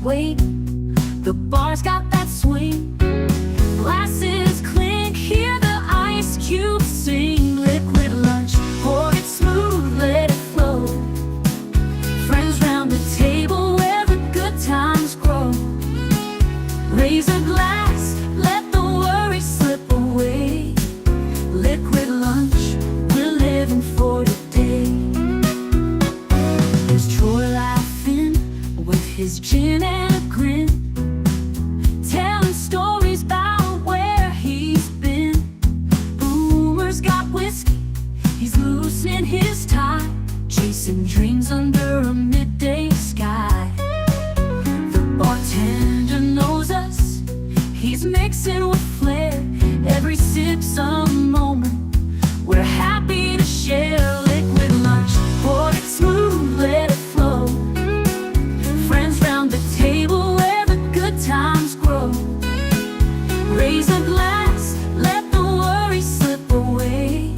wait. The bar's got that swing. Glasses clink, hear the ice cubes sing. Liquid lunch, pour it smooth, let it flow. Friends round the table where the good times grow. Raise a glass, let the worries slip away. Liquid lunch, we're living for today. There's Troy laughing with his gin and a grin, telling stories about where he's been. Boomer's got whiskey, he's loosening his tie, chasing dreams under a midday sky. The bartender knows us, he's mixing with flair. Every sip's a moment we're happy to share. Liquid lunch, pour it smooth, let it flow. Friends round the table where the good times grow. Raise a glass, let the worries slip away.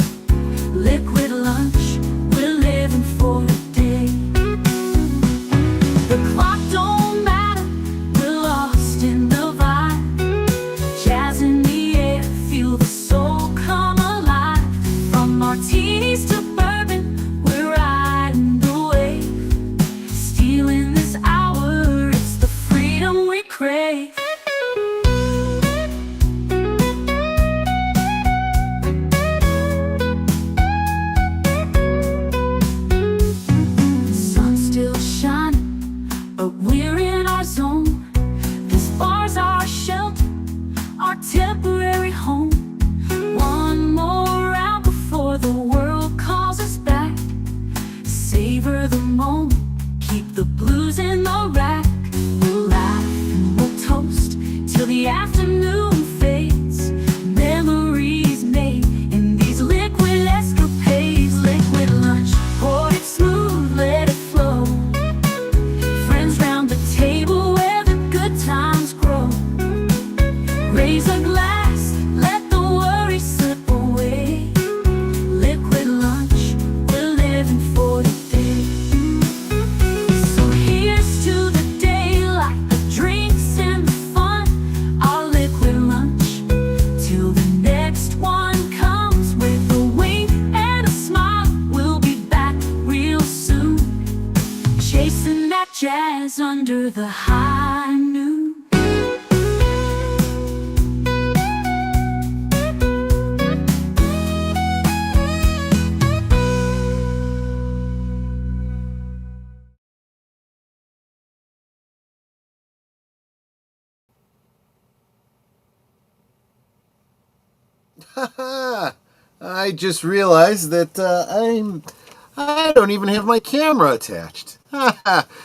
Liquid lunch, we're living for the day. The clock don't matter, we're lost in the vibe. Jazz in the air, feel the soul come alive. From martinis to bourbon, we're riding the wave. Stealing this hour, it's the freedom we crave. Sun's still shining, but we're in our zone. This bar's our shelter, our temporary home. One more round before the world calls us back. Savor the moment, keep the blues in the rack. We'll laugh and we'll toast till the afternoon fades. Memories made in these liquid escapades. Liquid lunch, pour it smooth, let it flow. Friends round the table where the good times grow. Raise a glass, let the worries slip away. Liquid lunch, we're living for the day. So here's to the daylight, the drinks and the fun. Our liquid lunch, till the next one comes. With a wink and a smile, we'll be back real soon. Chasing that jazz under the high noon. I just realized that I don't even have my camera attached.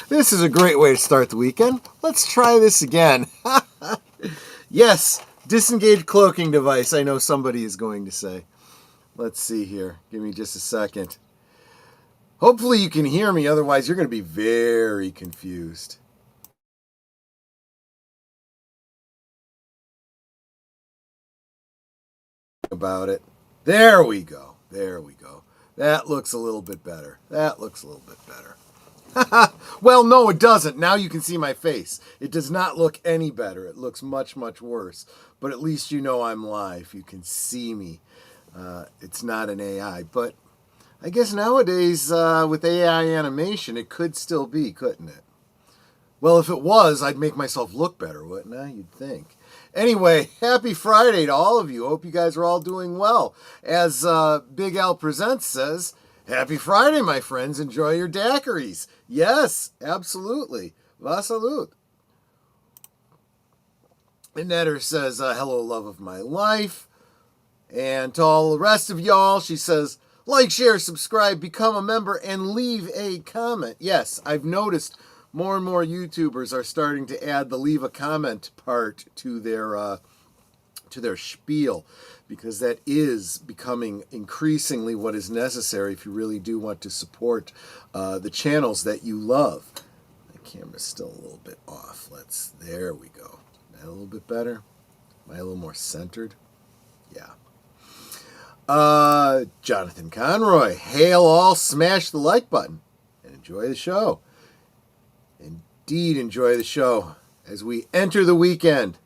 This is a great way to start the weekend. Let's try this again. Yes, disengaged cloaking device, I know somebody is going to say. Let's see here. Give me just a second. Hopefully you can hear me, otherwise you're going to be very confused. About it. There we go. There we go. That looks a little bit better. That looks a little bit better. Well, no, it doesn't. Now you can see my face. It does not look any better. It looks much, much worse. But at least you know I'm live. You can see me. It's not an AI. But I guess nowadays with AI animation, it could still be, couldn't it? Well, if it was, I'd make myself look better, wouldn't I? You'd think. Anyway, happy Friday to all of you. Hope you guys are all doing well. As Big Al Presents says, happy Friday, my friends. Enjoy your daiquiris. Yes, absolutely. Va salute. And Netter says, hello, love of my life. And to all the rest of y'all, she says, like, share, subscribe, become a member, and leave a comment. Yes, I've noticed more and more YouTubers are starting to add the leave a comment part to their spiel, because that is becoming increasingly what is necessary if you really do want to support the channels that you love. My camera's still a little bit off. There we go. That a little bit better? Am I a little more centered? Yeah. Jonathan Conroy, hail all, smash the like button, and enjoy the show. And indeed enjoy the show as we enter the weekend.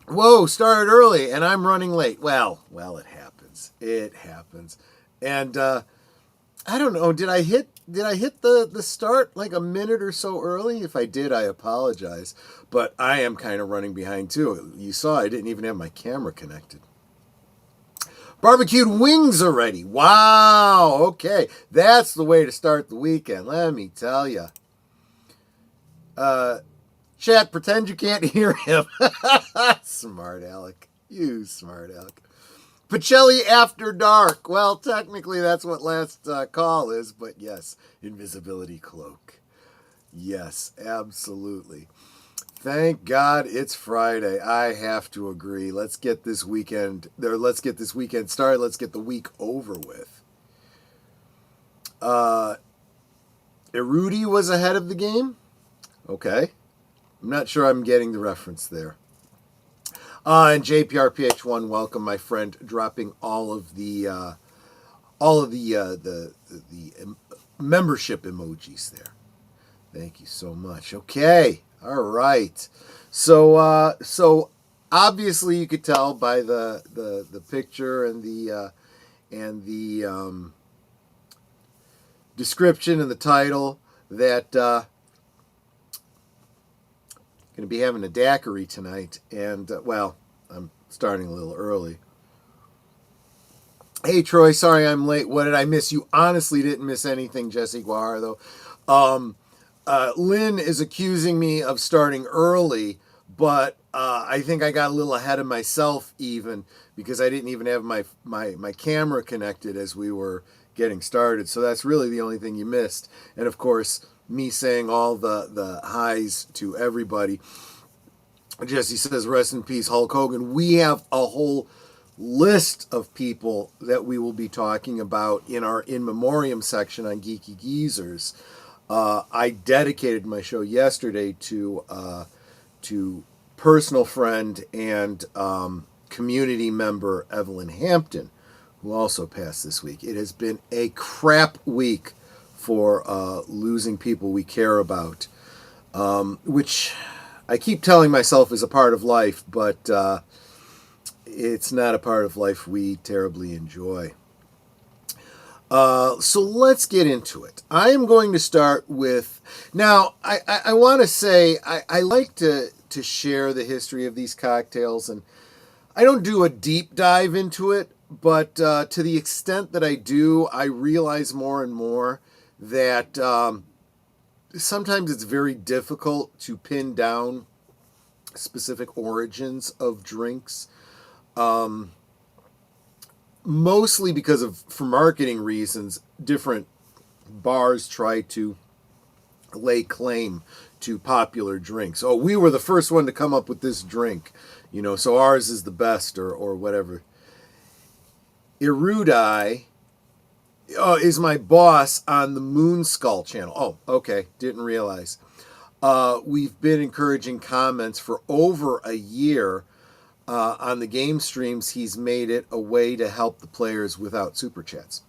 Whoa, started early and I'm running late. Well, it happens. It happens. And I don't know, did I hit the start like a minute or so early? If I did, I apologize. But I am kind of running behind too. You saw I didn't even have my camera connected. Barbecued wings already. Wow. Okay. That's the way to start the weekend. Let me tell you. Chat, pretend you can't hear him. Smart Alec. You smart Alec. Pacelli After Dark. Well, technically that's what last call is, but yes, invisibility cloak. Yes, absolutely. Thank God it's Friday. I have to agree. Let's get this weekend started. Let's get the week over with. Erudi was ahead of the game. Okay. I'm not sure I'm getting the reference there. And JPRPH1, welcome, my friend, dropping all of the membership emojis there. Thank you so much. Okay. All right. So obviously you could tell by the picture and the description and the title that going to be having a daiquiri tonight, and I'm starting a little early. Hey Troy, sorry I'm late. What did I miss? You honestly didn't miss anything, Jesse Guar, though. Lynn is accusing me of starting early, but I think I got a little ahead of myself even because I didn't even have my camera connected as we were getting started. So that's really the only thing you missed. And of course, me saying all the highs to everybody. Jesse says, rest in peace, Hulk Hogan. We have a whole list of people that we will be talking about in our in memoriam section on Geeky Geezers. I dedicated my show yesterday to personal friend and community member Evelyn Hampton, who also passed this week. It has been a crap week for losing people we care about, which I keep telling myself is a part of life, but it's not a part of life we terribly enjoy. So let's get into it. I am going to start with, now I want to say I like to share the history of these cocktails, and I don't do a deep dive into it, but to the extent that I do, I realize more and more that sometimes it's very difficult to pin down specific origins of drinks. Mostly because for marketing reasons, different bars try to lay claim to popular drinks. Oh, we were the first one to come up with this drink, so ours is the best or whatever. Erudi is my boss on the Moon Skull channel. Oh, okay, didn't realize. We've been encouraging comments for over a year. On the game streams, he's made it a way to help the players without super chats.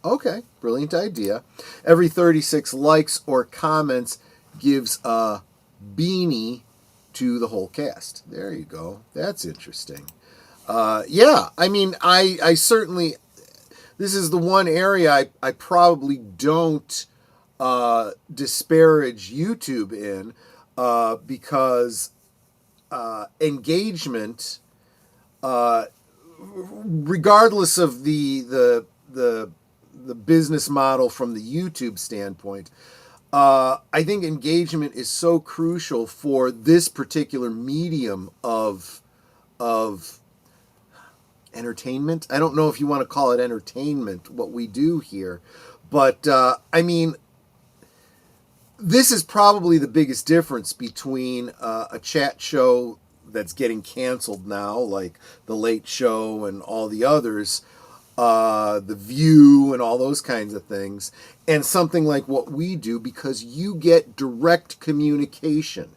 Okay, brilliant idea. Every 36 likes or comments gives a beanie to the whole cast. There you go. That's interesting. Yeah, I mean, I certainly, this is the one area I probably don't disparage YouTube in because engagement, regardless of the business model from the YouTube standpoint, I think engagement is so crucial for this particular medium of entertainment. I don't know if you want to call it entertainment, what we do here, but I mean, this is probably the biggest difference between a chat show that's getting canceled now, like The Late Show and all the others, The View and all those kinds of things, and something like what we do, because you get direct communication.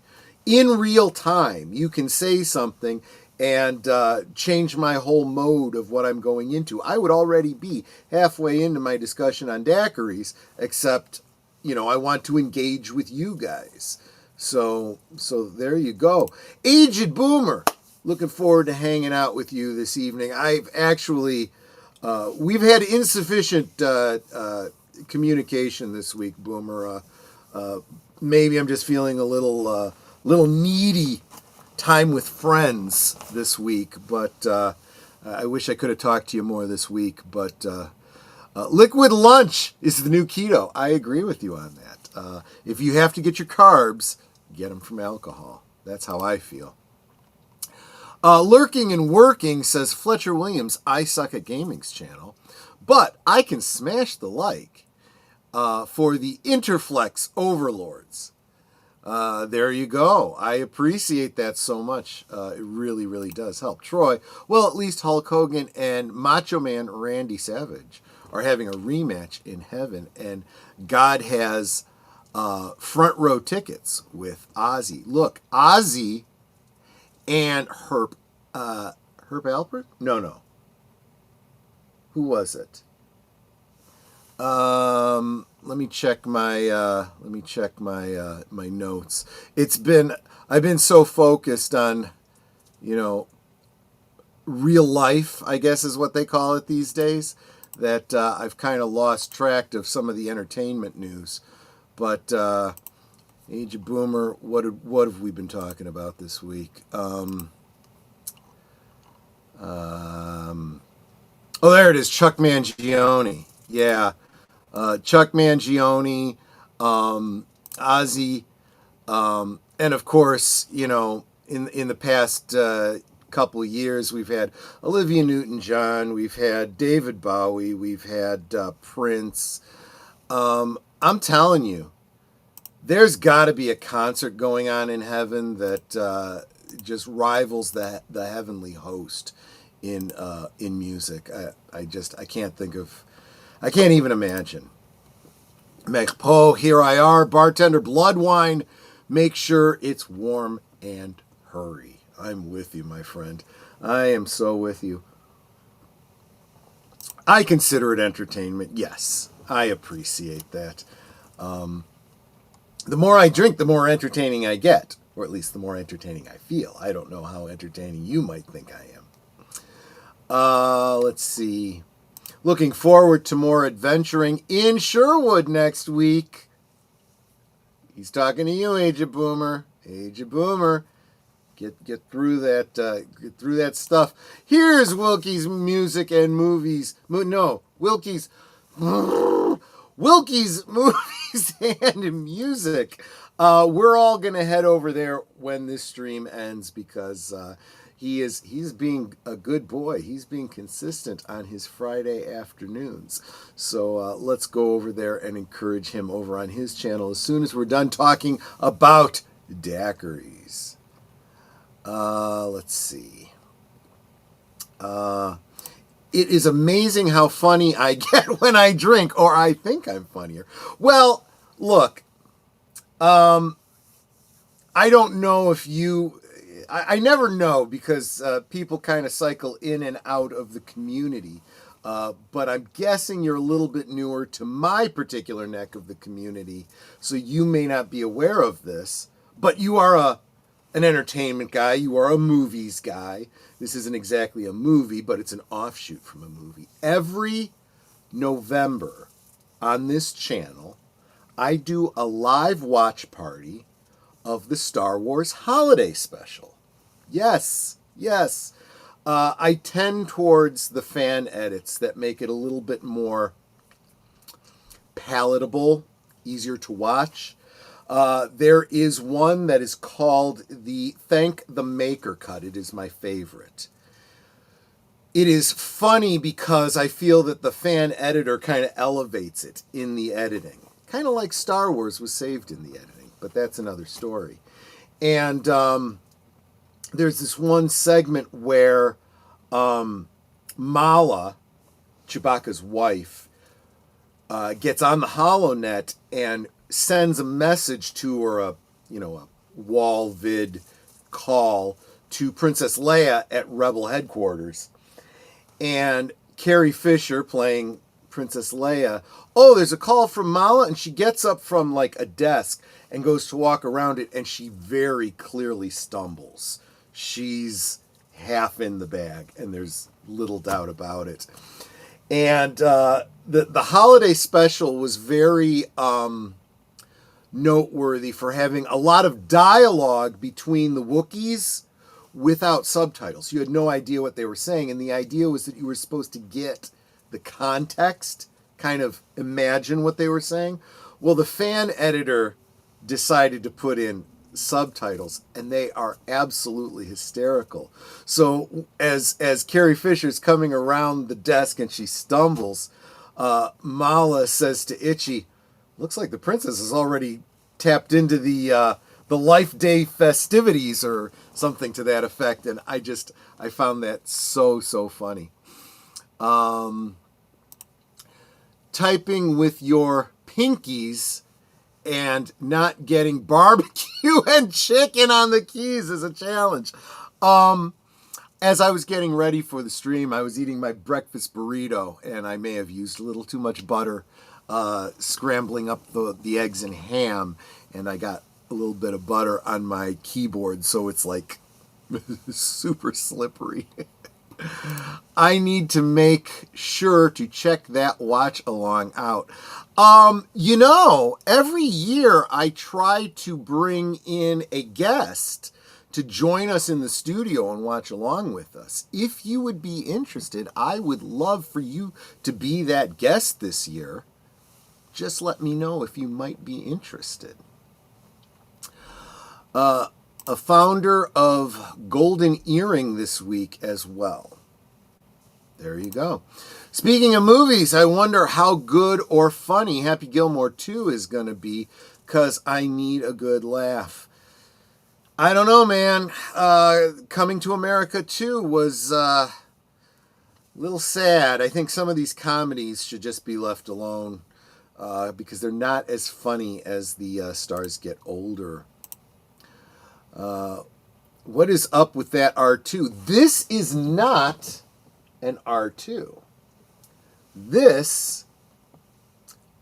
In real time, you can say something and change my whole mode of what I'm going into. I would already be halfway into my discussion on daiquiris, except I want to engage with you guys. So there you go. Aged Boomer, looking forward to hanging out with you this evening. I've actually, we've had insufficient communication this week, Boomer. Maybe I'm just feeling a little needy time with friends this week, but I wish I could have talked to you more this week. But liquid lunch is the new keto. I agree with you on that. If you have to get your carbs, get them from alcohol. That's how I feel. Lurking and Working says, Fletcher Williams, I suck at gaming's channel, but I can smash the like for the Interflex Overlords. There you go. I appreciate that so much. It really, really does help. Troy, well, at least Hulk Hogan and Macho Man Randy Savage are having a rematch in heaven, and God has front row tickets with Ozzy. Look, Ozzy and Herb Alpert? No. Who was it? Let me check my my notes. I've been so focused on, real life, I guess is what they call it these days, that I've kind of lost track of some of the entertainment news. But Age of Boomer, what have we been talking about this week? Oh, there it is, Chuck Mangione. Yeah. Chuck Mangione, Ozzy, and of course, in the past couple of years, we've had Olivia Newton-John, we've had David Bowie, we've had Prince. I'm telling you, there's got to be a concert going on in heaven that just rivals the heavenly host in music. I can't even imagine. Mekpo, here I are, bartender, blood wine. Make sure it's warm and hurry. I'm with you, my friend. I am so with you. I consider it entertainment. Yes, I appreciate that. The more I drink, the more entertaining I get, or at least the more entertaining I feel. I don't know how entertaining you might think I am. Let's see. Looking forward to more adventuring in Sherwood next week. He's talking to you, Age of Boomer. Age of Boomer. Get through that. Get through that stuff. Here's Wilkie's music and movies. Wilkie's movies and music. We're all gonna head over there when this stream ends because he's being a good boy. He's being consistent on his Friday afternoons. So let's go over there and encourage him over on his channel as soon as we're done talking about daiquiris. Let's see. It is amazing how funny I get when I drink, or I think I'm funnier. Well, look, I don't know if you... I never know because people kind of cycle in and out of the community. But I'm guessing you're a little bit newer to my particular neck of the community, so you may not be aware of this. But you are an entertainment guy. You are a movies guy. This isn't exactly a movie, but it's an offshoot from a movie. Every November on this channel, I do a live watch party of the Star Wars Holiday Special. Yes. I tend towards the fan edits that make it a little bit more palatable, easier to watch. There is one that is called the Thank the Maker cut. It is my favorite. It is funny because I feel that the fan editor kind of elevates it in the editing. Kind of like Star Wars was saved in the editing, but that's another story. And there's this one segment where Mala, Chewbacca's wife, gets on the HoloNet and sends a message to her, a wall vid call to Princess Leia at Rebel headquarters. And Carrie Fisher, playing Princess Leia, oh, there's a call from Mala, and she gets up from like a desk and goes to walk around it, and she very clearly stumbles. She's half in the bag, and there's little doubt about it. And the holiday special was very noteworthy for having a lot of dialogue between the Wookiees without subtitles. You had no idea what they were saying, and the idea was that you were supposed to get the context, kind of imagine what they were saying. Well, the fan editor decided to put in subtitles, and they are absolutely hysterical. So as Carrie Fisher's coming around the desk and she stumbles, Mala says to Itchy, looks like the princess has already tapped into the Life Day festivities or something to that effect, and I found that so funny. Typing with your pinkies and not getting barbecue and chicken on the keys is a challenge. As I was getting ready for the stream, I was eating my breakfast burrito, and I may have used a little too much butter, scrambling up the eggs and ham, and I got a little bit of butter on my keyboard, so it's like super slippery. I need to make sure to check that watch along out. Every year I try to bring in a guest to join us in the studio and watch along with us. If you would be interested, I would love for you to be that guest this year. Just let me know if you might be interested. A founder of Golden Earring this week as well. There you go. Speaking of movies, I wonder how good or funny Happy Gilmore 2 is going to be, because I need a good laugh. I don't know, man. Coming to America 2 was a little sad. I think some of these comedies should just be left alone because they're not as funny as the stars get older. What is up with that R2? This is not an R2. This,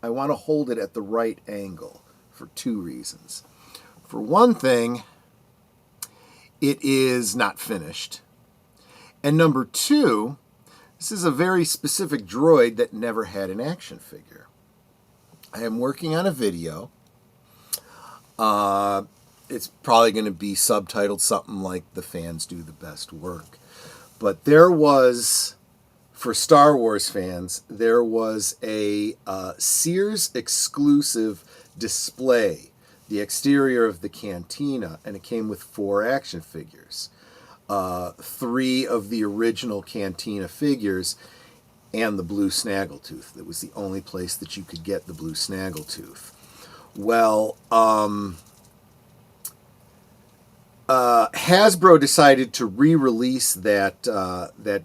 I want to hold it at the right angle for two reasons. For one thing, it is not finished. And number two, this is a very specific droid that never had an action figure. I am working on a video. It's probably going to be subtitled something like "The Fans Do the Best Work." But there was, for Star Wars fans, there was a Sears exclusive display, the exterior of the cantina, and it came with 4 action figures. 3 of the original cantina figures and the blue snaggletooth. That was the only place that you could get the blue snaggletooth. Well, Hasbro decided to re-release that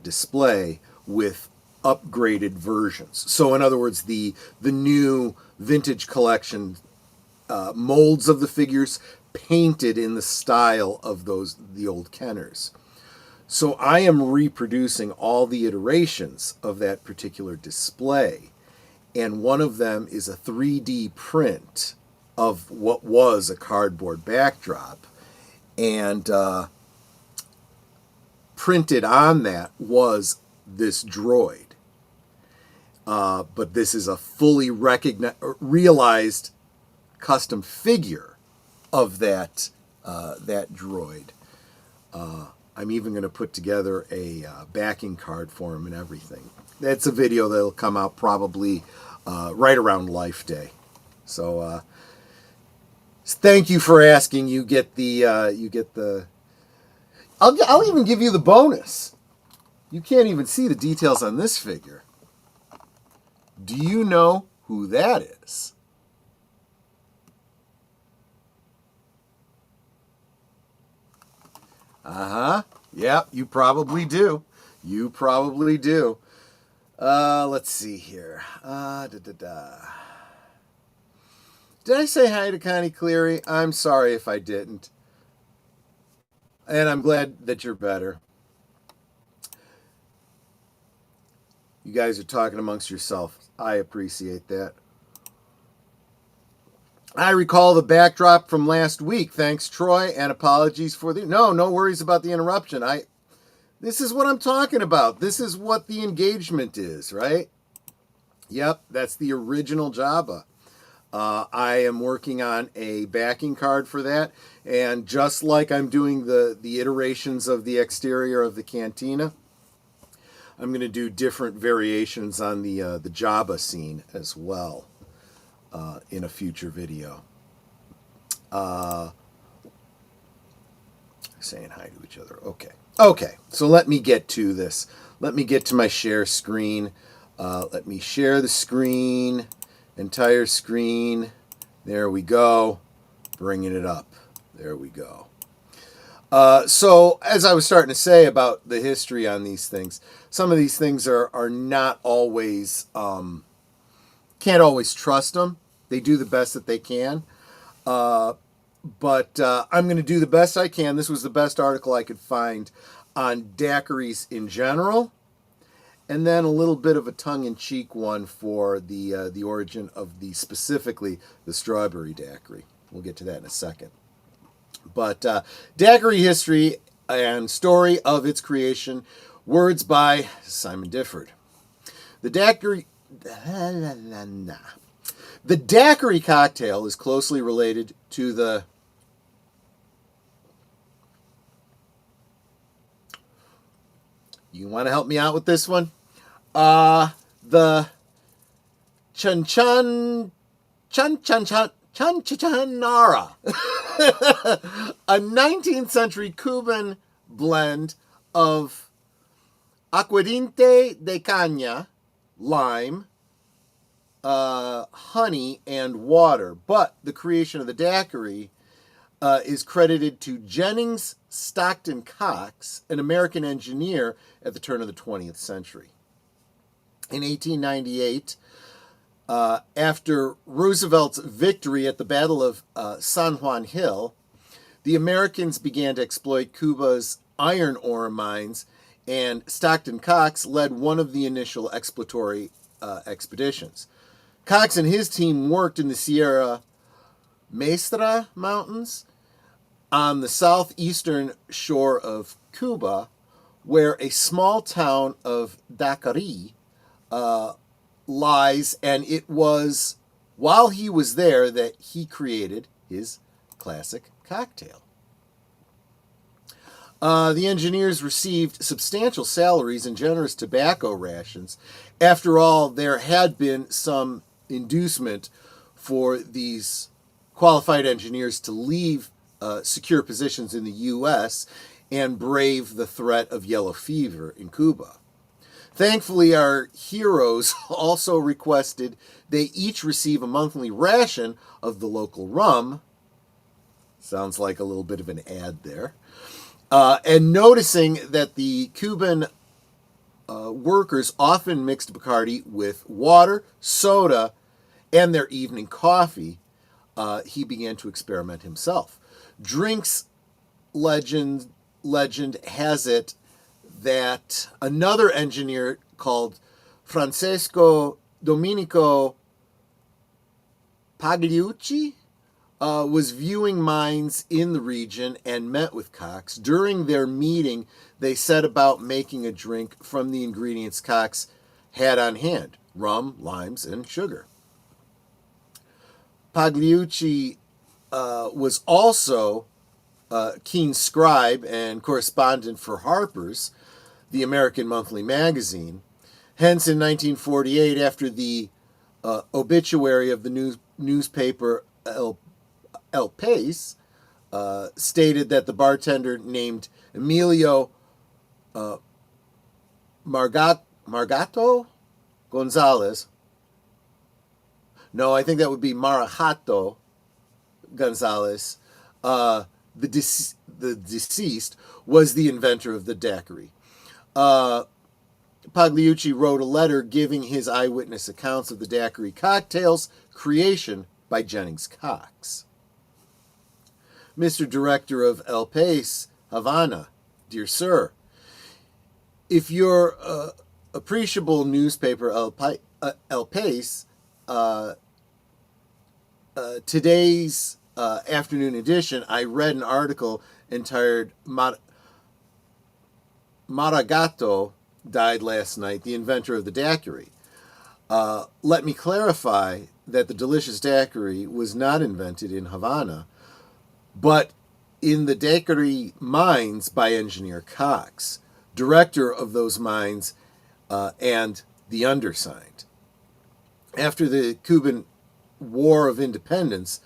display with upgraded versions. So in other words, the new vintage collection molds of the figures painted in the style of the old Kenners. So I am reproducing all the iterations of that particular display, and one of them is a 3D print of what was a cardboard backdrop. And printed on that was this droid. But this is a fully realized custom figure of that droid. I'm even going to put together a backing card for him and everything. That's a video that'll come out probably right around Life Day. So thank you for asking. You get the. I'll even give you the bonus. You can't even see the details on this figure. Do you know who that is? Yep, you probably do. You probably do. Let's see here. Did I say hi to Connie Cleary? I'm sorry if I didn't. And I'm glad that you're better. You guys are talking amongst yourselves. I appreciate that. I recall the backdrop from last week. Thanks, Troy, and apologies for the... No worries about the interruption. This is what I'm talking about. This is what the engagement is, right? Yep, that's the original Java. I am working on a backing card for that, and just like I'm doing the iterations of the exterior of the cantina, I'm going to do different variations on the Java scene as well in a future video. Saying hi to each other. Okay, so let me get to this. Let me get to my share screen. Let me share the screen, entire screen. There we go. Bringing it up. There we go. So, as I was starting to say about the history on these things, some of these things are not always, can't always trust them. They do the best that they can. But I'm going to do the best I can. This was the best article I could find on daiquiris in general, and then a little bit of a tongue-in-cheek one for the origin of specifically the strawberry daiquiri. We'll get to that in a second. But daiquiri history and story of its creation, words by Simon Difford. The daiquiri cocktail is closely related to the... You want to help me out with this one? The Chanchanara, a 19th century Cuban blend of aguardiente de caña, lime, honey, and water. But the creation of the daiquiri is credited to Jennings Stockton Cox, an American engineer at the turn of the 20th century. In 1898, after Roosevelt's victory at the Battle of San Juan Hill, the Americans began to exploit Cuba's iron ore mines, and Stockton Cox led one of the initial exploratory expeditions. Cox and his team worked in the Sierra Maestra Mountains on the southeastern shore of Cuba, where a small town of Daiquiri lies, and it was while he was there that he created his classic cocktail. The engineers received substantial salaries and generous tobacco rations. After all, there had been some inducement for these qualified engineers to leave secure positions in the U.S. and brave the threat of yellow fever in Cuba. Thankfully, our heroes also requested they each receive a monthly ration of the local rum. Sounds like a little bit of an ad there. And noticing that the Cuban workers often mixed Bacardi with water, soda, and their evening coffee, he began to experiment himself. Drinks legend has it that another engineer called Francesco Domenico Pagliucci was viewing mines in the region and met with Cox. During their meeting, they set about making a drink from the ingredients Cox had on hand: rum, limes, and sugar. Pagliucci was also a keen scribe and correspondent for Harper's, the American monthly magazine. Hence, in 1948, after the obituary of the newspaper El País stated that the bartender named Emilio Margato Gonzalez, no, I think that would be Marajato Gonzalez, the deceased, was the inventor of the daiquiri. Pagliucci wrote a letter giving his eyewitness accounts of the daiquiri cocktail's creation by Jennings Cox. Mr. Director of El País, Havana, dear sir, if your appreciable newspaper El El País, today's afternoon edition, I read an article entitled Maragato died last night, the inventor of the daiquiri. Let me clarify that the delicious daiquiri was not invented in Havana, but in the daiquiri mines by engineer Cox, director of those mines, and the undersigned. After the Cuban War of Independence,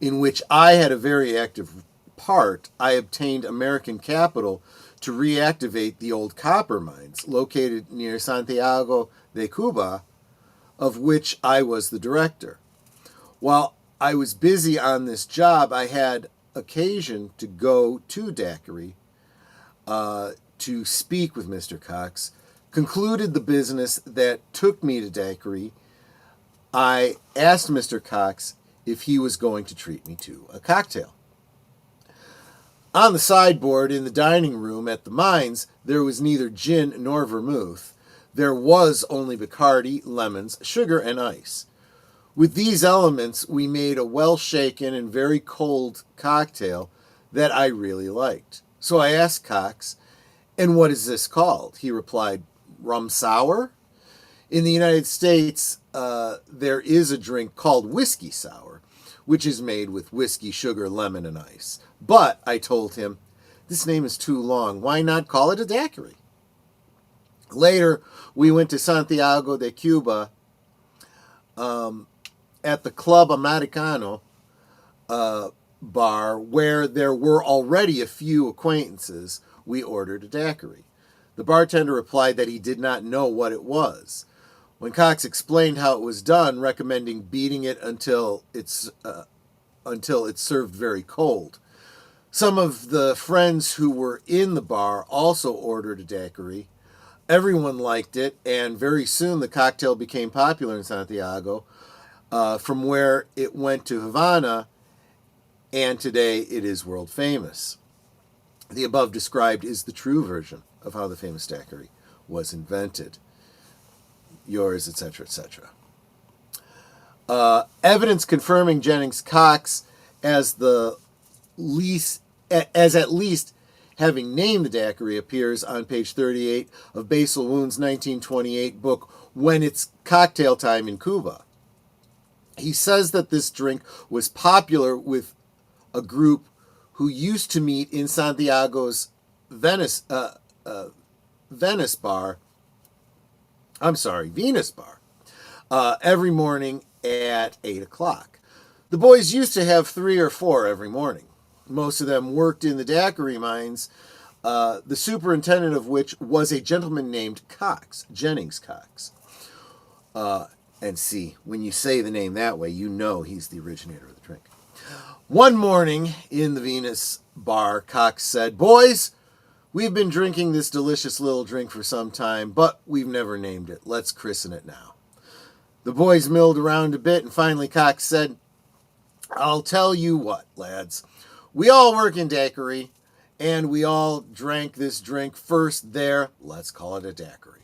in which I had a very active part, I obtained American capital to reactivate the old copper mines located near Santiago de Cuba, of which I was the director. While I was busy on this job, I had occasion to go to Daiquiri to speak with Mr. Cox, concluded the business that took me to Daiquiri. I asked Mr. Cox if he was going to treat me to a cocktail. On the sideboard in the dining room at the mines, there was neither gin nor vermouth. There was only Bacardi, lemons, sugar, and ice. With these elements, we made a well-shaken and very cold cocktail that I really liked. So I asked Cox, "And what is this called?" He replied, "Rum sour?" In the United States, there is a drink called whiskey sour, which is made with whiskey, sugar, lemon, and ice. But, I told him, this name is too long. Why not call it a daiquiri? Later, we went to Santiago de Cuba at the Club Americano bar, where there were already a few acquaintances. We ordered a daiquiri. The bartender replied that he did not know what it was. When Cox explained how it was done, recommending beating it until it's served very cold. Some of the friends who were in the bar also ordered a daiquiri. Everyone liked it, and very soon the cocktail became popular in Santiago, from where it went to Havana, and today it is world famous. The above described is the true version of how the famous daiquiri was invented. Yours, etc., etc. Evidence confirming Jennings Cox as at least having named the daiquiri appears on page 38 of Basil Wound's 1928 book, When It's Cocktail Time in Cuba. He says that this drink was popular with a group who used to meet in Santiago's Venus Bar, every morning at 8 o'clock. The boys used to have 3 or 4 every morning. Most of them worked in the daiquiri mines, the superintendent of which was a gentleman named Cox, Jennings Cox. And see, when you say the name that way, you know he's the originator of the drink. One morning in the Venus Bar, Cox said, "Boys, we've been drinking this delicious little drink for some time, but we've never named it. Let's christen it now." The boys milled around a bit, and finally Cox said, "I'll tell you what, lads. We all work in daiquiri, and we all drank this drink first there. Let's call it a daiquiri.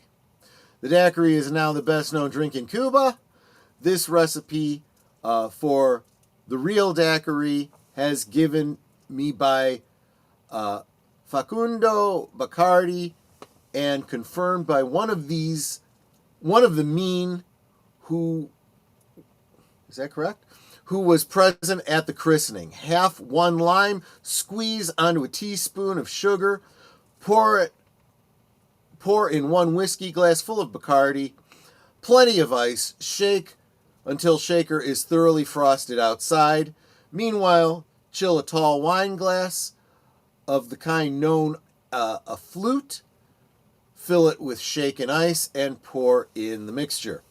The daiquiri is now the best-known drink in Cuba. This recipe for the real daiquiri has given me by Facundo Bacardi, and confirmed by one of the mean who, is that correct? Who was present at the christening. Half 1 lime, squeeze onto a teaspoon of sugar, pour in 1 whiskey glass full of Bacardi, plenty of ice, shake until shaker is thoroughly frosted outside. Meanwhile, chill a tall wine glass of the kind known a flute, fill it with shaken ice, and pour in the mixture.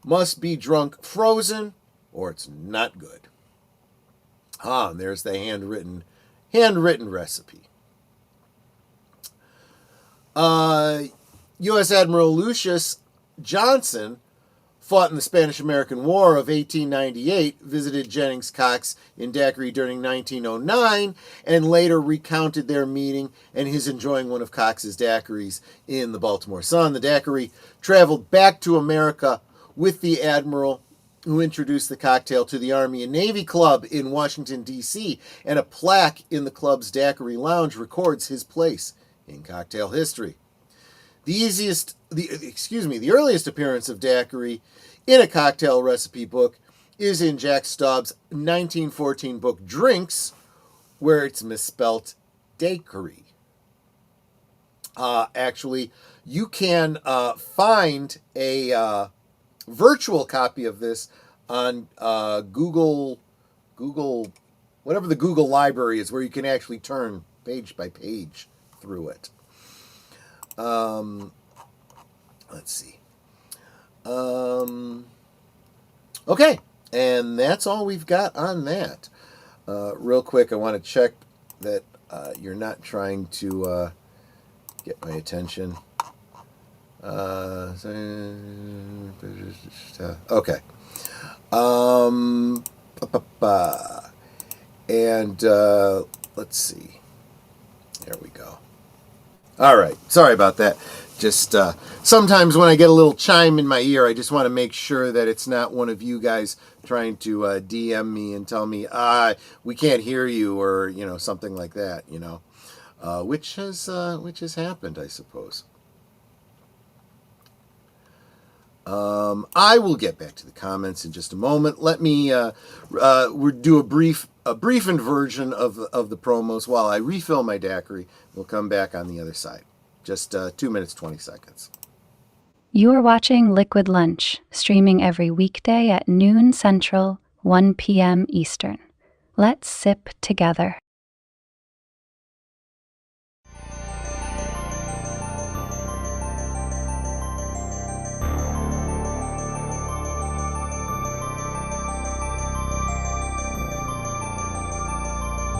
Must be drunk frozen, or it's not good." And there's the handwritten recipe. U.S. Admiral Lucius Johnson fought in the Spanish-American War of 1898, visited Jennings Cox in Daiquiri during 1909, and later recounted their meeting and his enjoying one of Cox's daiquiris in the Baltimore Sun. The daiquiri traveled back to America with the admiral who introduced the cocktail to the Army and Navy Club in Washington, D.C., and a plaque in the club's Daiquiri Lounge records his place in cocktail history. The earliest appearance of daiquiri in a cocktail recipe book is in Jack Staub's 1914 book Drinks, where it's misspelt Daiquiri. Actually, you can find a virtual copy of this on Google, whatever the Google library is, where you can actually turn page by page through it. Let's see. Okay, and that's all we've got on that. Real quick, I want to check that you're not trying to get my attention. Okay. And let's see. There we go. All right. Sorry about that. Just sometimes when I get a little chime in my ear, I just want to make sure that it's not one of you guys trying to DM me and tell me, we can't hear you, or, something like that, which has happened, I suppose. I will get back to the comments in just a moment. Let me we'll do a briefen version of the promos while I refill my daiquiri. We'll come back on the other side. Just 2 minutes, 20 seconds. You are watching Liquid Lunch, streaming every weekday at noon Central, 1 p.m. Eastern. Let's sip together.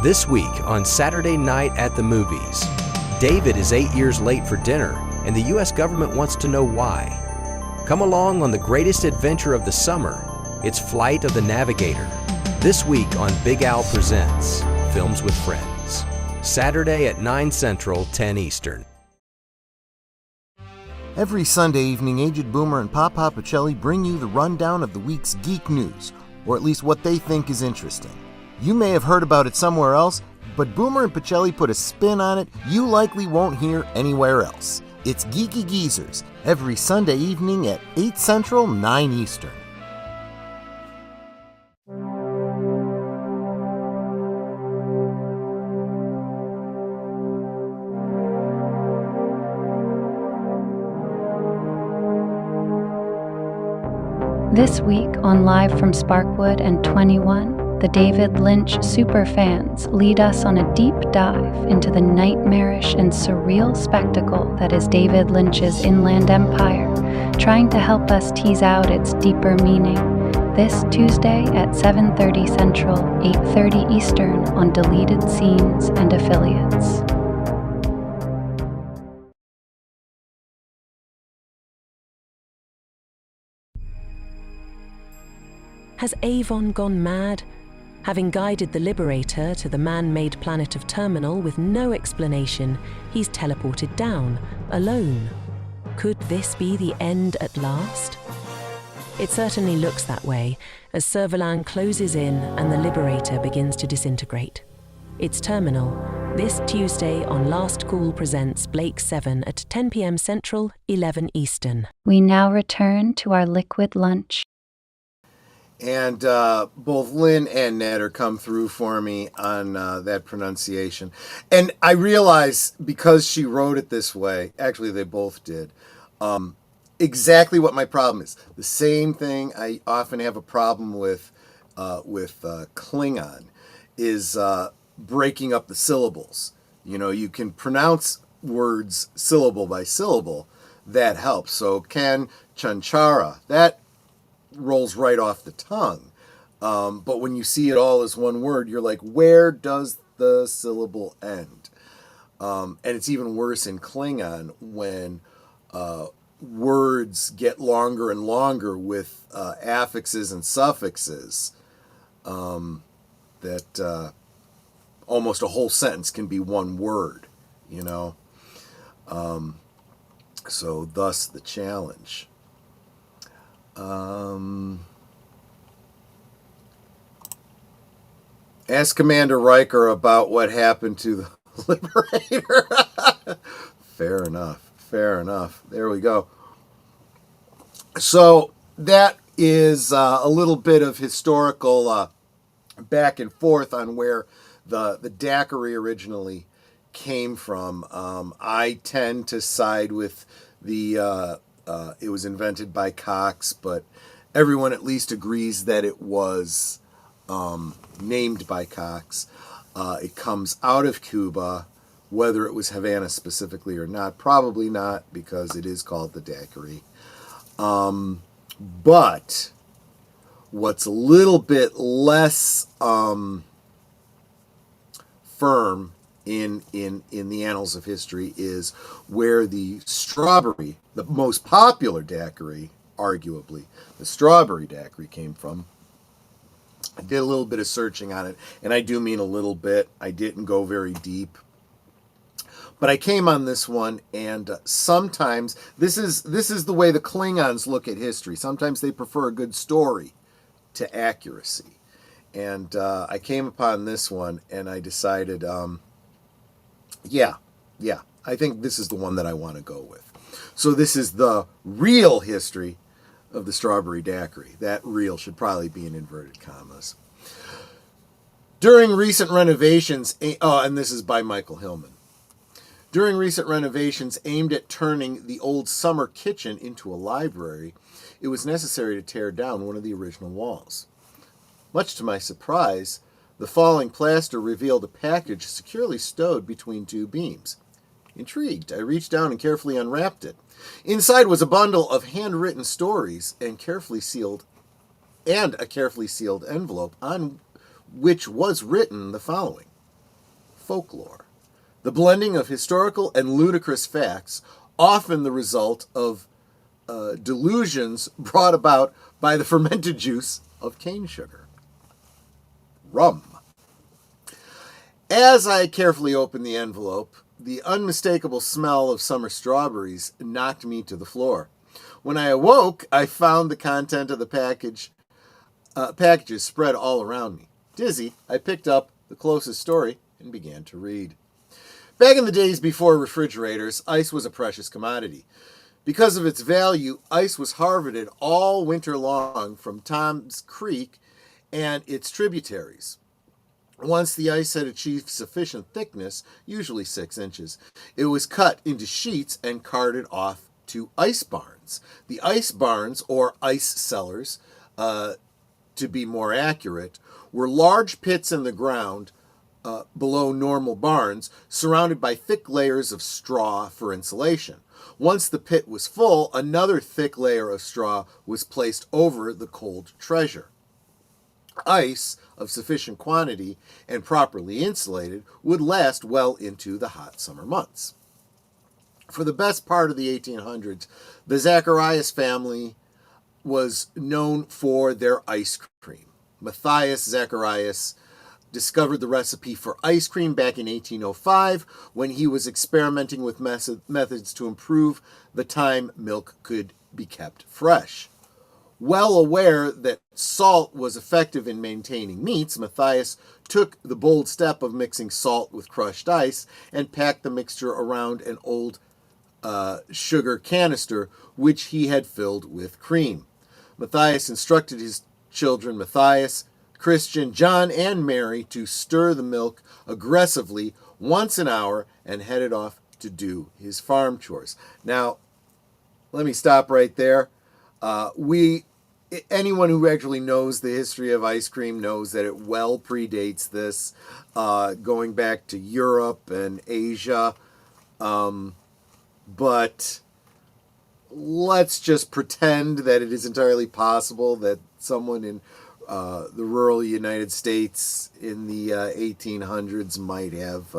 This week on Saturday Night at the Movies, David is 8 years late for dinner, and the U.S. government wants to know why. Come along on the greatest adventure of the summer. It's Flight of the Navigator. This week on Big Al Presents Films with Friends. Saturday at 9 Central, 10 Eastern. Every Sunday evening, Aged Boomer and Papa Pacelli bring you the rundown of the week's geek news, or at least what they think is interesting. You may have heard about it somewhere else, but Boomer and Pacelli put a spin on it you likely won't hear anywhere else. It's Geeky Geezers, every Sunday evening at 8 Central, 9 Eastern. This week on Live from Sparkwood and 21, the David Lynch superfans lead us on a deep dive into the nightmarish and surreal spectacle that is David Lynch's Inland Empire, trying to help us tease out its deeper meaning. This Tuesday at 7:30 Central, 8:30 Eastern on Deleted Scenes and Affiliates. Has Avon gone mad? Having guided the Liberator to the man-made planet of Terminal with no explanation, he's teleported down, alone. Could this be the end at last? It certainly looks that way, as Servalan closes in and the Liberator begins to disintegrate. It's Terminal, this Tuesday on Last Call presents Blake 7 at 10 p.m. Central, 11 Eastern. We now return to our Liquid Lunch. And both Lynn and Ned are come through for me on that pronunciation. And I realize, because she wrote it this way, actually they both did, exactly what my problem is. The same thing I often have a problem with Klingon is breaking up the syllables. You can pronounce words syllable by syllable. That helps. So Ken Chanchara, that rolls right off the tongue. But when you see it all as one word, you're like, where does the syllable end? And it's even worse in Klingon when words get longer and longer with affixes and suffixes, that almost a whole sentence can be one word, so thus the challenge. Ask Commander Riker about what happened to the Liberator. Fair enough. Fair enough. There we go. So that is a little bit of historical back and forth on where the daiquiri originally came from. I tend to side with the it was invented by Cox, but everyone at least agrees that it was named by Cox. It comes out of Cuba. Whether it was Havana specifically or not, probably not, because it is called the daiquiri. But what's a little bit less firm in the annals of history is where the strawberry, the most popular daiquiri, arguably, the strawberry daiquiri came from. I did a little bit of searching on it, and I do mean a little bit. I didn't go very deep. But I came on this one, and sometimes this is the way the Klingons look at history. Sometimes they prefer a good story to accuracy. And I came upon this one, and I decided, yeah, I think this is the one that I want to go with. So this is the real history of the strawberry daiquiri. That real should probably be in inverted commas. During recent renovations, and this is by Michael Hillman. During recent renovations aimed at turning the old summer kitchen into a library, it was necessary to tear down one of the original walls. Much to my surprise, the falling plaster revealed a package securely stowed between two beams. Intrigued, I reached down and carefully unwrapped it. Inside was a bundle of handwritten stories and a carefully sealed envelope on which was written the following: folklore. The blending of historical and ludicrous facts, often the result of delusions brought about by the fermented juice of cane sugar. Rum. As I carefully opened the envelope, the unmistakable smell of summer strawberries knocked me to the floor. When I awoke, I found the content of the packages spread all around me. Dizzy, I picked up the closest story and began to read. Back in the days before refrigerators, ice was a precious commodity. Because of its value, ice was harvested all winter long from Tom's Creek and its tributaries. Once the ice had achieved sufficient thickness, usually 6 inches, it was cut into sheets and carted off to ice barns. The ice barns, or ice cellars, to be more accurate, were large pits in the ground below normal barns, surrounded by thick layers of straw for insulation. Once the pit was full, another thick layer of straw was placed over the cold treasure. Ice of sufficient quantity and properly insulated would last well into the hot summer months. For the best part of the 1800s, the Zacharias family was known for their ice cream. Matthias Zacharias discovered the recipe for ice cream back in 1805 when he was experimenting with methods to improve the time milk could be kept fresh. Well aware that salt was effective in maintaining meats, Matthias took the bold step of mixing salt with crushed ice and packed the mixture around an old sugar canister, which he had filled with cream. Matthias instructed his children, Matthias, Christian, John, and Mary, to stir the milk aggressively once an hour and headed off to do his farm chores. Now, let me stop right there. Anyone who actually knows the history of ice cream knows that it well predates this, going back to Europe and Asia. But let's just pretend that it is entirely possible that someone in the rural United States in the 1800s might have,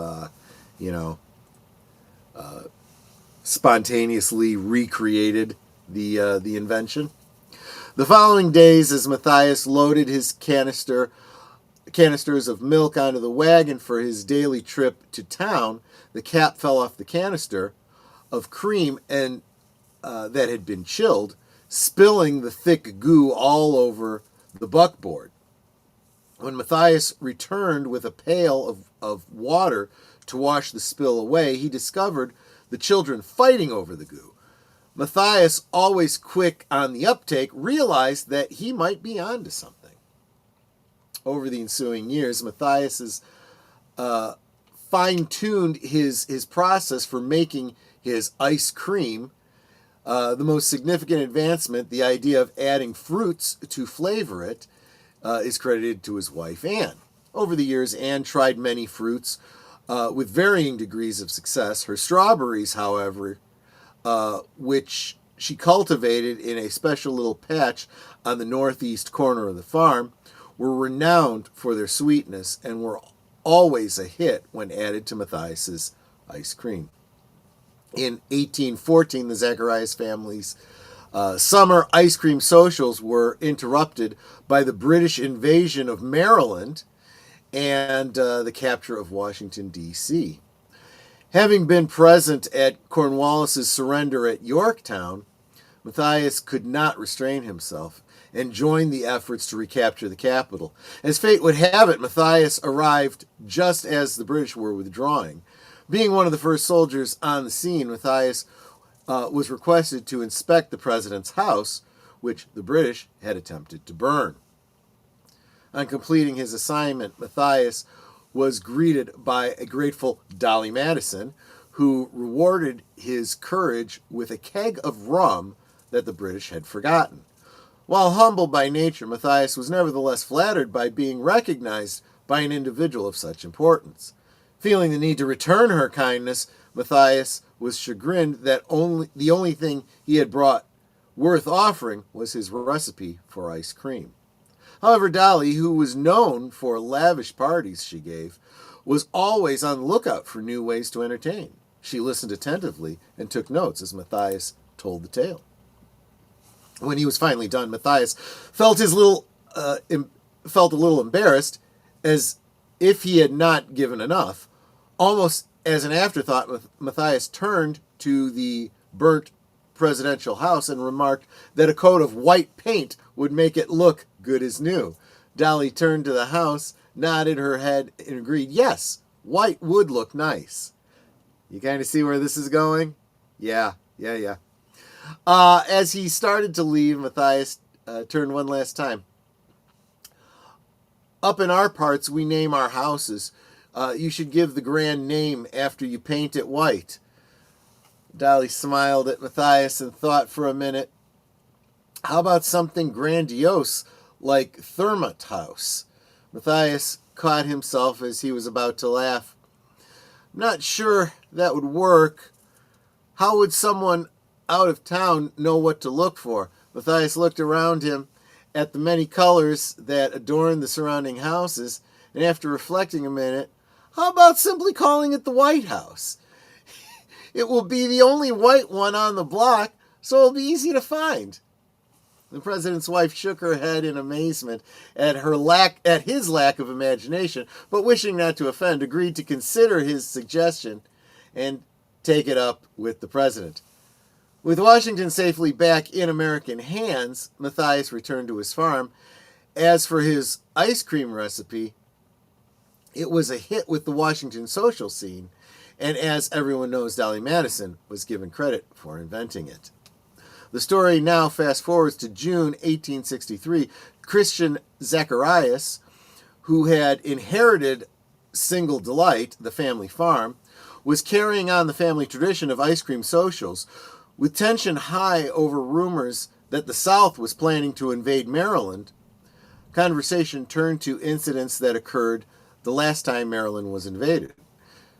spontaneously recreated the invention. The following days, as Matthias loaded his canisters of milk onto the wagon for his daily trip to town, the cap fell off the canister of cream and that had been chilled, spilling the thick goo all over the buckboard. When Matthias returned with a pail of water to wash the spill away, he discovered the children fighting over the goo. Matthias, always quick on the uptake, realized that he might be onto something. Over the ensuing years, Matthias has fine-tuned his process for making his ice cream. The most significant advancement, the idea of adding fruits to flavor it, is credited to his wife, Anne. Over the years, Anne tried many fruits with varying degrees of success. Her strawberries, however, which she cultivated in a special little patch on the northeast corner of the farm, were renowned for their sweetness and were always a hit when added to Matthias's ice cream. In 1814, the Zacharias family's summer ice cream socials were interrupted by the British invasion of Maryland and the capture of Washington, D.C. Having been present at Cornwallis's surrender at Yorktown, Matthias could not restrain himself and joined the efforts to recapture the capital. As fate would have it, Matthias arrived just as the British were withdrawing. Being one of the first soldiers on the scene, Matthias was requested to inspect the president's house, which the British had attempted to burn. On completing his assignment, Matthias was greeted by a grateful Dolly Madison, who rewarded his courage with a keg of rum that the British had forgotten. While humble by nature, Matthias was nevertheless flattered by being recognized by an individual of such importance. Feeling the need to return her kindness, Matthias was chagrined that the only thing he had brought worth offering was his recipe for ice cream. However, Dolly, who was known for lavish parties she gave, was always on the lookout for new ways to entertain. She listened attentively and took notes as Matthias told the tale. When he was finally done, Matthias felt a little embarrassed, as if he had not given enough. Almost as an afterthought, Matthias turned to the burnt presidential house and remarked that a coat of white paint would make it look good as new. Dolly turned to the house, nodded her head, and agreed, yes, white would look nice. You kind of see where this is going? Yeah. As he started to leave, Matthias turned one last time. Up in our parts, we name our houses. You should give the grand name after you paint it white. Dolly smiled at Matthias and thought for a minute. How about something grandiose like Thermot House? Matthias caught himself as he was about to laugh. I'm not sure that would work. How would someone out of town know what to look for? Matthias looked around him at the many colors that adorned the surrounding houses, and after reflecting a minute, how about simply calling it the White House? It will be the only white one on the block, so it'll be easy to find. The president's wife shook her head in amazement at his lack of imagination, but wishing not to offend, agreed to consider his suggestion and take it up with the president. With Washington safely back in American hands, Matthias returned to his farm. As for his ice cream recipe, it was a hit with the Washington social scene, and as everyone knows, Dolly Madison was given credit for inventing it. The story now fast forwards to June 1863. Christian Zacharias, who had inherited Single Delight, the family farm, was carrying on the family tradition of ice cream socials. With tension high over rumors that the South was planning to invade Maryland, conversation turned to incidents that occurred the last time Maryland was invaded.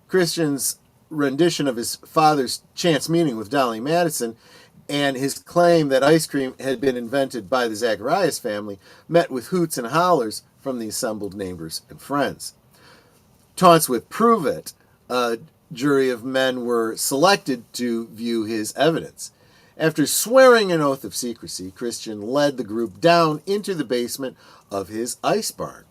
Christian's rendition of his father's chance meeting with Dolly Madison and his claim that ice cream had been invented by the Zacharias family met with hoots and hollers from the assembled neighbors and friends. Taunts with "prove it," a jury of men were selected to view his evidence. After swearing an oath of secrecy, Christian led the group down into the basement of his ice barn.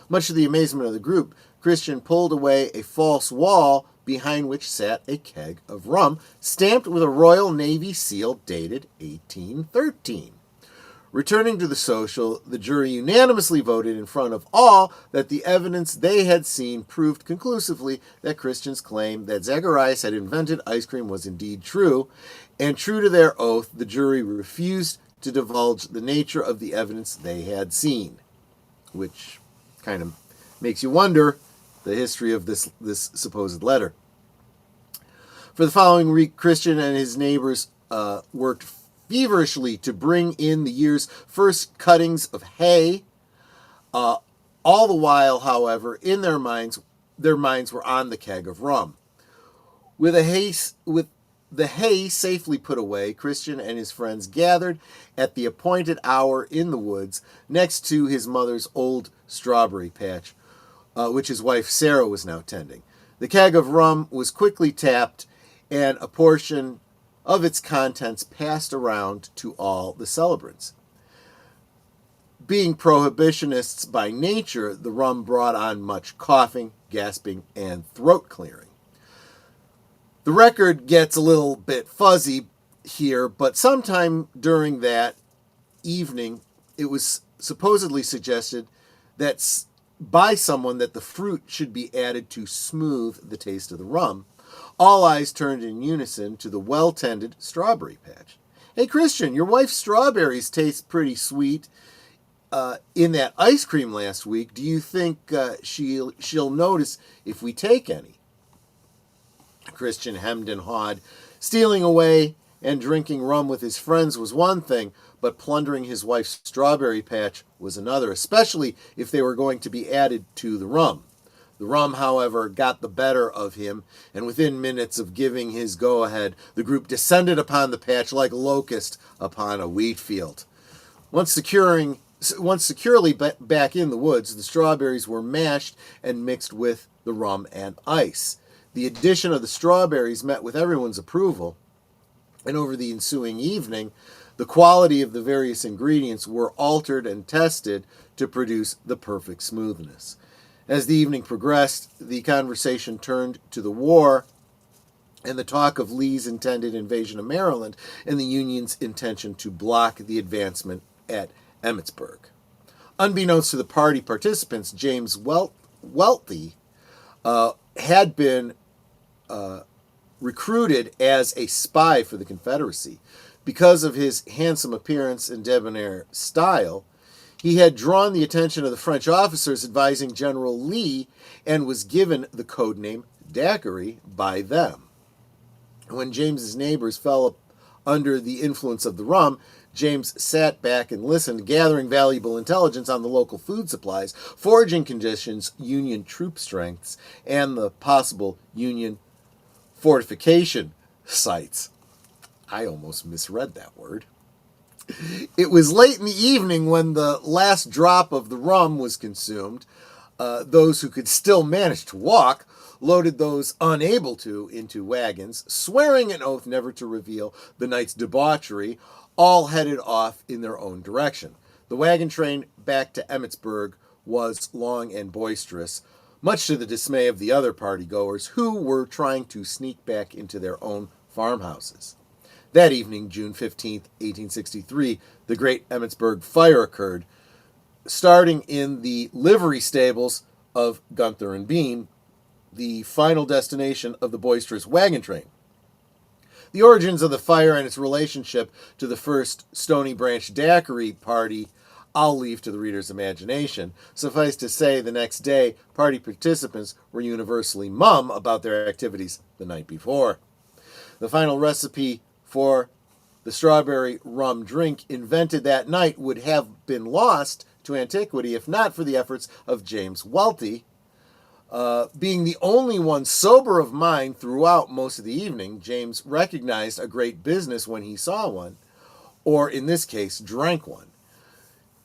Much to the amazement of the group, Christian pulled away a false wall behind which sat a keg of rum, stamped with a Royal Navy seal dated 1813. Returning to the social, the jury unanimously voted in front of all that the evidence they had seen proved conclusively that Christian's claim that Zacharias had invented ice cream was indeed true, and true to their oath, the jury refused to divulge the nature of the evidence they had seen, which kind of makes you wonder the history of this supposed letter. For the following week, Christian and his neighbors worked feverishly to bring in the year's first cuttings of hay. All the while, however, in their minds were on the keg of rum. With the hay safely put away, Christian and his friends gathered at the appointed hour in the woods next to his mother's old strawberry patch, which his wife Sarah was now tending. The keg of rum was quickly tapped, and a portion of its contents passed around to all the celebrants. Being prohibitionists by nature, the rum brought on much coughing, gasping, and throat clearing. The record gets a little bit fuzzy here, but sometime during that evening, it was supposedly suggested that by someone that the fruit should be added to smooth the taste of the rum. All eyes turned in unison to the well-tended strawberry patch. Hey, Christian, your wife's strawberries taste pretty sweet in that ice cream last week. Do you think she'll notice if we take any? Christian hemmed and hawed. Stealing away and drinking rum with his friends was one thing, but plundering his wife's strawberry patch was another, especially if they were going to be added to the rum. The rum, however, got the better of him, and within minutes of giving his go-ahead, the group descended upon the patch like a locust upon a wheat field. Once securely back in the woods, the strawberries were mashed and mixed with the rum and ice. The addition of the strawberries met with everyone's approval, and over the ensuing evening, the quality of the various ingredients were altered and tested to produce the perfect smoothness. As the evening progressed, the conversation turned to the war and the talk of Lee's intended invasion of Maryland and the Union's intention to block the advancement at Emmitsburg. Unbeknownst to the party participants, James Welty had been recruited as a spy for the Confederacy. Because of his handsome appearance and debonair style, he had drawn the attention of the French officers advising General Lee and was given the code name Daiquiri by them. When James's neighbors fell under the influence of the rum, James sat back and listened, gathering valuable intelligence on the local food supplies, foraging conditions, Union troop strengths, and the possible Union fortification sites. I almost misread that word. It was late in the evening when the last drop of the rum was consumed. Those who could still manage to walk loaded those unable to into wagons, swearing an oath never to reveal the night's debauchery, all headed off in their own direction. The wagon train back to Emmitsburg was long and boisterous, much to the dismay of the other partygoers who were trying to sneak back into their own farmhouses. That evening, June 15th, 1863, the Great Emmitsburg Fire occurred, starting in the livery stables of Gunther and Bean, the final destination of the boisterous wagon train. The origins of the fire and its relationship to the first Stony Branch Daiquiri party I'll leave to the reader's imagination. Suffice to say, the next day, party participants were universally mum about their activities the night before. The final recipe for the strawberry rum drink invented that night would have been lost to antiquity if not for the efforts of James Welty. Being the only one sober of mind throughout most of the evening, James recognized a great business when he saw one, or in this case, drank one.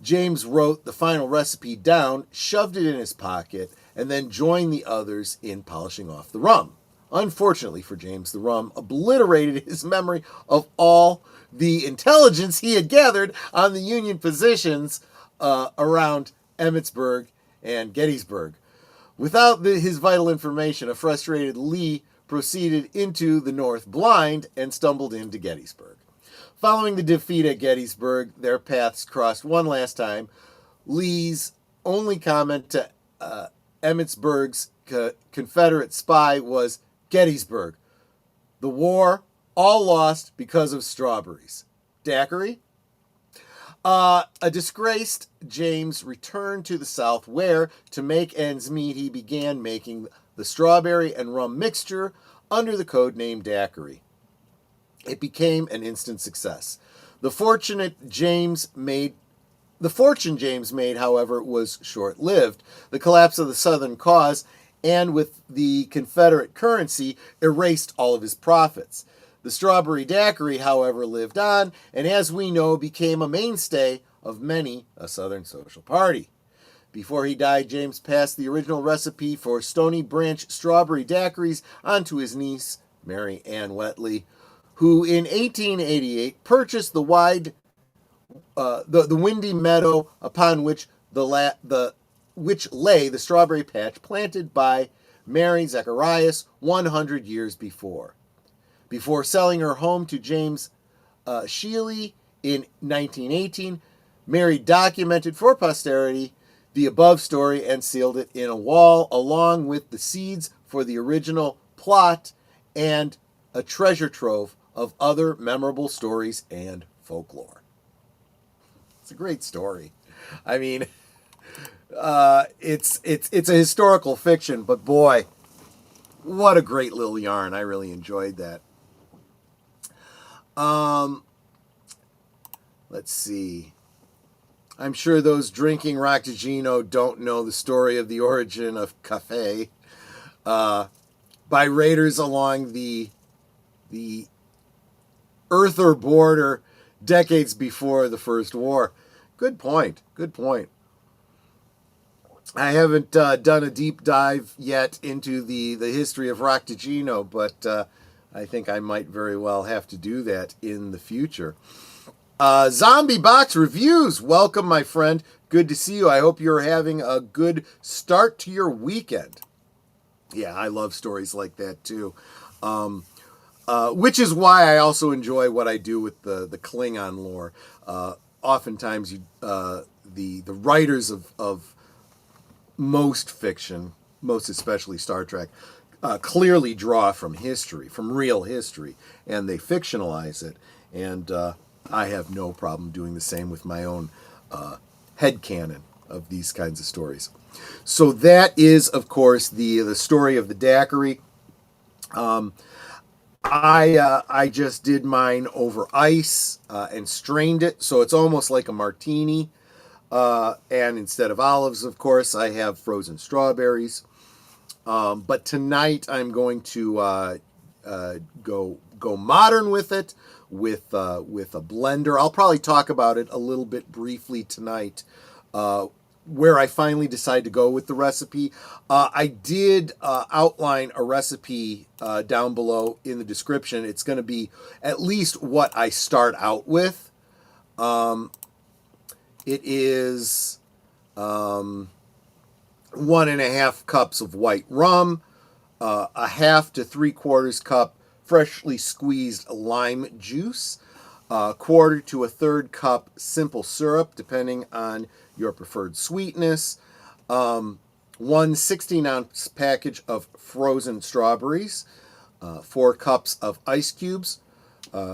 James wrote the final recipe down, shoved it in his pocket, and then joined the others in polishing off the rum. Unfortunately for James, the rum obliterated his memory of all the intelligence he had gathered on the Union positions around Emmitsburg and Gettysburg. Without his vital information, a frustrated Lee proceeded into the North blind and stumbled into Gettysburg. Following the defeat at Gettysburg, their paths crossed one last time. Lee's only comment to Emmitsburg's Confederate spy was, "Gettysburg. The war, all lost because of strawberries." Daiquiri? A disgraced James returned to the South where, to make ends meet, he began making the strawberry and rum mixture under the code name Daiquiri. It became an instant success. The fortune James made, however, was short-lived. The collapse of the Southern cause and with the Confederate currency erased all of his profits. The strawberry daiquiri, however, lived on, and as we know, became a mainstay of many a Southern social party. Before he died, James passed the original recipe for Stony Branch strawberry daiquiris on to his niece, Mary Ann Wheatley, who in 1888 purchased the windy meadow upon which lay the strawberry patch planted by Mary Zacharias 100 years before. Before selling her home to James Shealy in 1918, Mary documented for posterity the above story and sealed it in a wall along with the seeds for the original plot and a treasure trove of other memorable stories and folklore. It's a great story. I mean, it's a historical fiction, but boy, what a great little yarn. I really enjoyed that. Let's see. I'm sure those drinking Roctigino don't know the story of the origin of cafe by raiders along the Earther border decades before the First War. Good point. Good point. I haven't done a deep dive yet into the history of Roctigino, but I think I might very well have to do that in the future. Zombie Box Reviews. Welcome, my friend. Good to see you. I hope you're having a good start to your weekend. Yeah, I love stories like that too. Which is why I also enjoy what I do with the Klingon lore. Oftentimes, the writers of most fiction, most especially Star Trek, clearly draw from history, from real history, and they fictionalize it. And I have no problem doing the same with my own headcanon of these kinds of stories. So that is, of course, the story of the daiquiri. I just did mine over ice and strained it, so it's almost like a martini. And instead of olives, of course, I have frozen strawberries. But tonight I'm going to go modern with it, with a blender. I'll probably talk about it a little bit briefly tonight, where I finally decide to go with the recipe. I did outline a recipe down below in the description. It's going to be at least what I start out with. It is 1.5 cups of white rum, a half to 3/4 cup freshly squeezed lime juice, 1/4 to 1/3 cup simple syrup, depending on your preferred sweetness, 1 16-ounce package of frozen strawberries, 4 cups of ice cubes,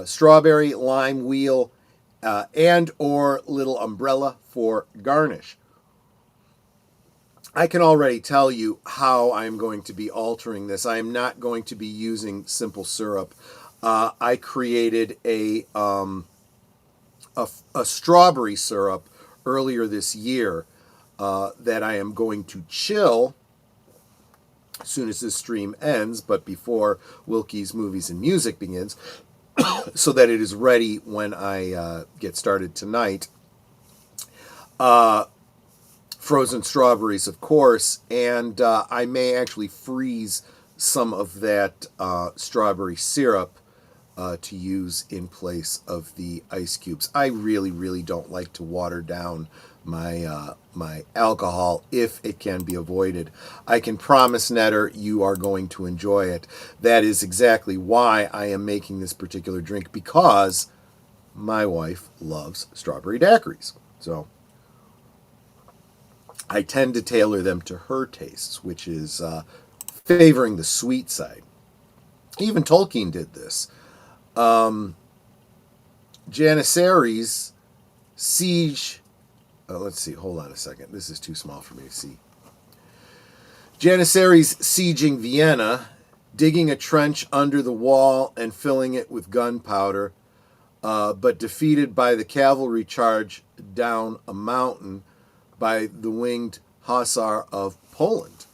strawberry lime wheel, and or little umbrella for garnish. I can already tell you how I'm going to be altering this. I am not going to be using simple syrup. I created a strawberry syrup earlier this year that I am going to chill as soon as this stream ends, but before Wilkie's Movies and Music begins, so that it is ready when I get started tonight. Frozen strawberries, of course, and I may actually freeze some of that strawberry syrup to use in place of the ice cubes. I really, really don't like to water down my alcohol if it can be avoided. I can promise, Netter, you are going to enjoy it. That is exactly why I am making this particular drink, because my wife loves strawberry daiquiris. So I tend to tailor them to her tastes, which is favoring the sweet side. Even Tolkien did this. Janissaries siege. Let's see. Hold on a second. This is too small for me to see. Janissaries sieging Vienna, digging a trench under the wall and filling it with gunpowder, but defeated by the cavalry charge down a mountain by the winged hussar of Poland.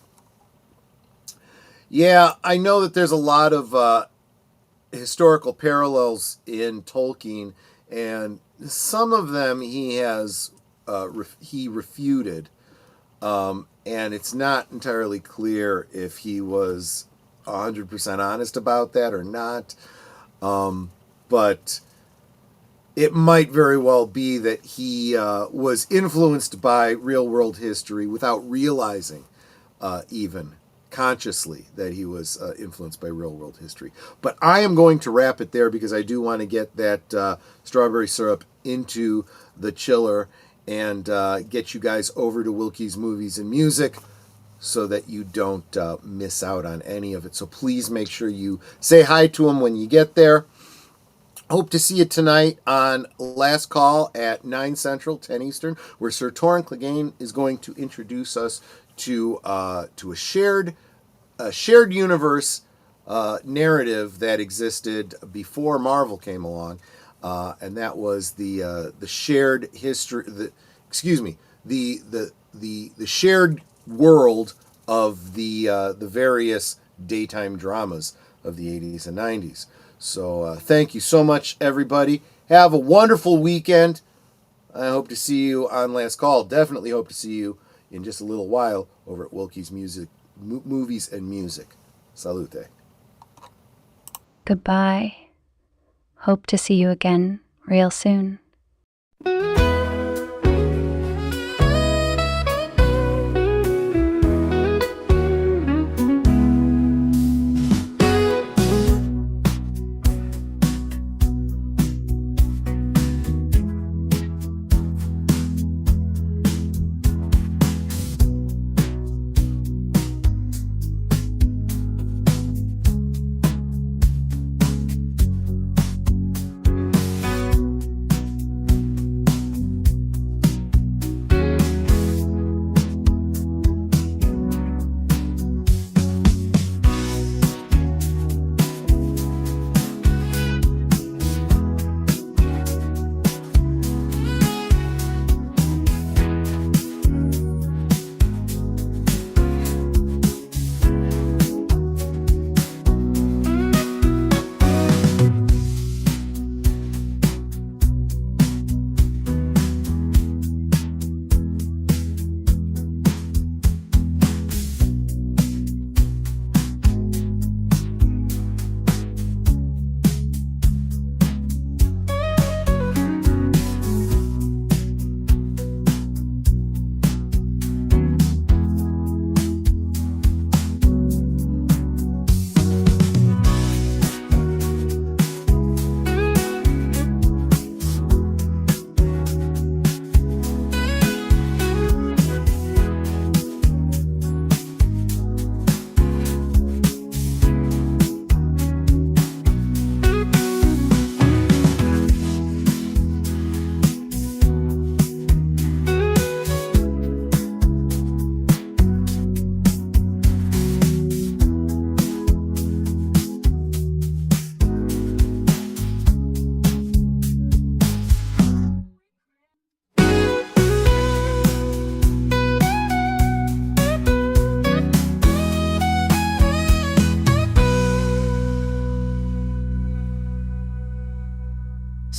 Yeah, I know that there's a lot of historical parallels in Tolkien, and some of them he has he refuted, and it's not entirely clear if he was 100% honest about that or not, but it might very well be that he was influenced by real-world history without realizing even consciously that he was influenced by real-world history. But I am going to wrap it there because I do want to get that strawberry syrup into the chiller and get you guys over to Wilkie's Movies and Music so that you don't miss out on any of it. So please make sure you say hi to him when you get there. Hope to see you tonight on Last Call at 9 Central, 10 Eastern, where Sir Torrin Clegane is going to introduce us to a shared universe narrative that existed before Marvel came along, and that was the shared history. The shared world of the various daytime dramas of the 80s and 90s. So thank you so much, everybody. Have a wonderful weekend. I hope to see you on Last Call. Definitely hope to see you in just a little while over at Wilkie's Movies and Music. Salute. Goodbye. Hope to see you again real soon.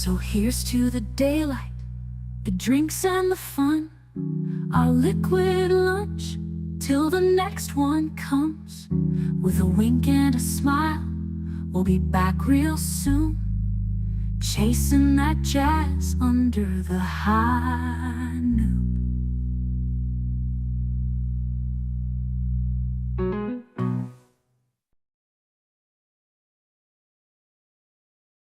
So here's to the daylight, the drinks and the fun, our liquid lunch, till the next one comes. With a wink and a smile, we'll be back real soon, chasing that jazz under the high noon.